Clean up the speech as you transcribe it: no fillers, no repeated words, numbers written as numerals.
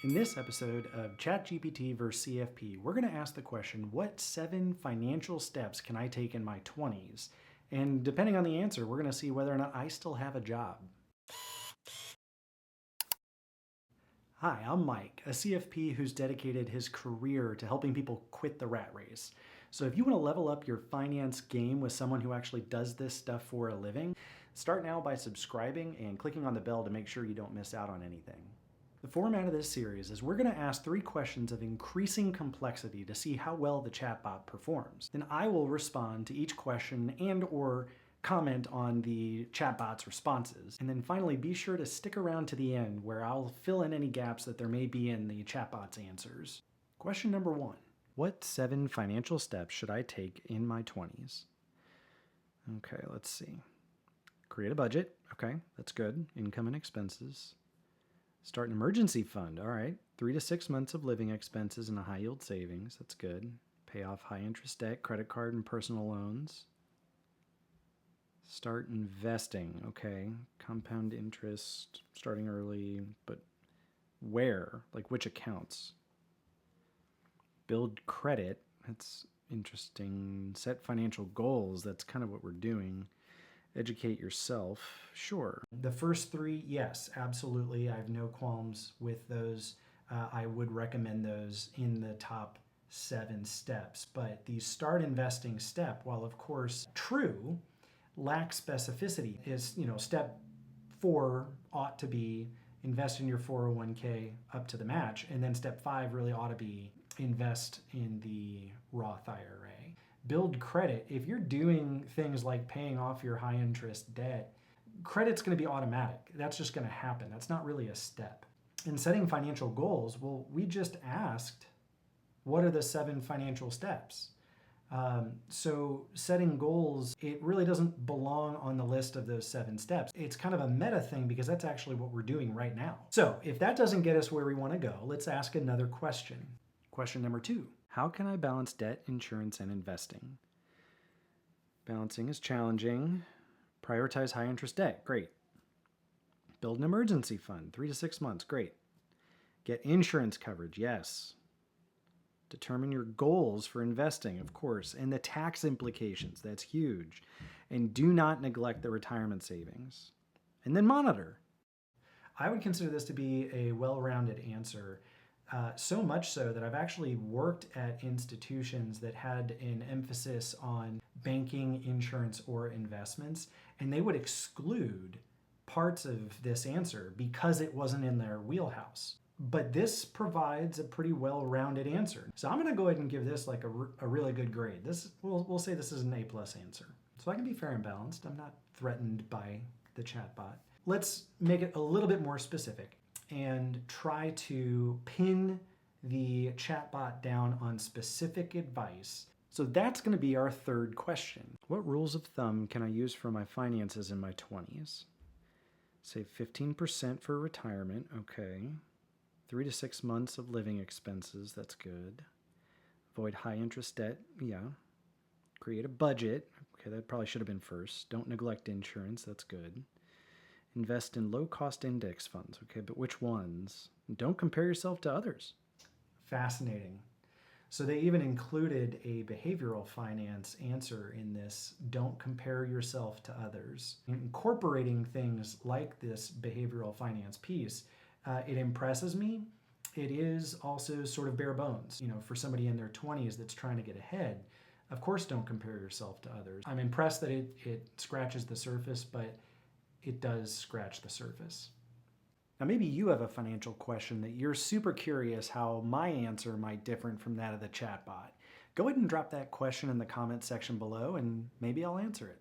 In this episode of ChatGPT versus CFP, we're going to ask the question, what 7 financial steps can I take in my 20s? And depending on the answer, we're going to see whether or not I still have a job. Hi, I'm Mike, a CFP who's dedicated his career to helping people quit the rat race. So if you want to level up your finance game with someone who actually does this stuff for a living, start now by subscribing and clicking on the bell to make sure you don't miss out on anything. The format of this series is we're going to ask 3 questions of increasing complexity to see how well the chatbot performs. Then I will respond to each question and/or comment on the chatbot's responses. And then finally, be sure to stick around to the end where I'll fill in any gaps that there may be in the chatbot's answers. Question number 1. What 7 financial steps should I take in my 20s? Okay, let's see. Create a budget. Okay, that's good. Income and expenses. Start an emergency fund. All right. 3 to 6 months of living expenses and a high yield savings. That's good. Pay off high interest debt, credit card, and personal loans. Start investing. Okay. Compound interest, starting early, but where? Like which accounts? Build credit. That's interesting. Set financial goals. That's kind of what we're doing. Educate yourself. Sure. The first 3, yes, absolutely. I have no qualms with those. I would recommend those in the top 7 steps. But the start investing step, while of course true, lacks specificity. Is, step 4 ought to be invest in your 401k up to the match. And then step 5 really ought to be invest in the Roth IRA. Build credit. If you're doing things like paying off your high interest debt, credit's going to be automatic. That's just going to happen. That's not really a step. In setting financial goals, well, we just asked, what are the 7 financial steps? So setting goals, it really doesn't belong on the list of those 7 steps. It's kind of a meta thing because that's actually what we're doing right now. So if that doesn't get us where we want to go, let's ask another question. Question number 2. How can I balance debt, insurance, and investing? Balancing is challenging. Prioritize high interest debt. Great. Build an emergency fund. 3 to 6 months. Great. Get insurance coverage. Yes. Determine your goals for investing, of course, and the tax implications. That's huge. And do not neglect the retirement savings. And then monitor. I would consider this to be a well-rounded answer. So much so that I've actually worked at institutions that had an emphasis on banking, insurance, or investments, and they would exclude parts of this answer because it wasn't in their wheelhouse. But this provides a pretty well-rounded answer. So I'm going to go ahead and give this like a really good grade. We'll say this is an A+ answer. So I can be fair and balanced. I'm not threatened by the chatbot. Let's make it a little bit more specific and try to pin the chatbot down on specific advice. So that's going to be our 3rd question. What rules of thumb can I use for my finances in my 20s? Say 15% for retirement. Okay. 3 to 6 months of living expenses. That's good. Avoid high interest debt. Yeah. Create a budget. Okay, that probably should have been first. Don't neglect insurance. That's good. Invest in low-cost index funds. Okay, but which ones? Don't compare yourself to others. Fascinating. So they even included a behavioral finance answer in this. Don't compare yourself to others. Incorporating things like this behavioral finance piece, it impresses me. It is also sort of bare bones. For somebody in their 20s that's trying to get ahead, of course don't compare yourself to others. I'm impressed that it scratches the surface, but it does scratch the surface. Now maybe you have a financial question that you're super curious how my answer might differ from that of the chatbot. Go ahead and drop that question in the comment section below and maybe I'll answer it.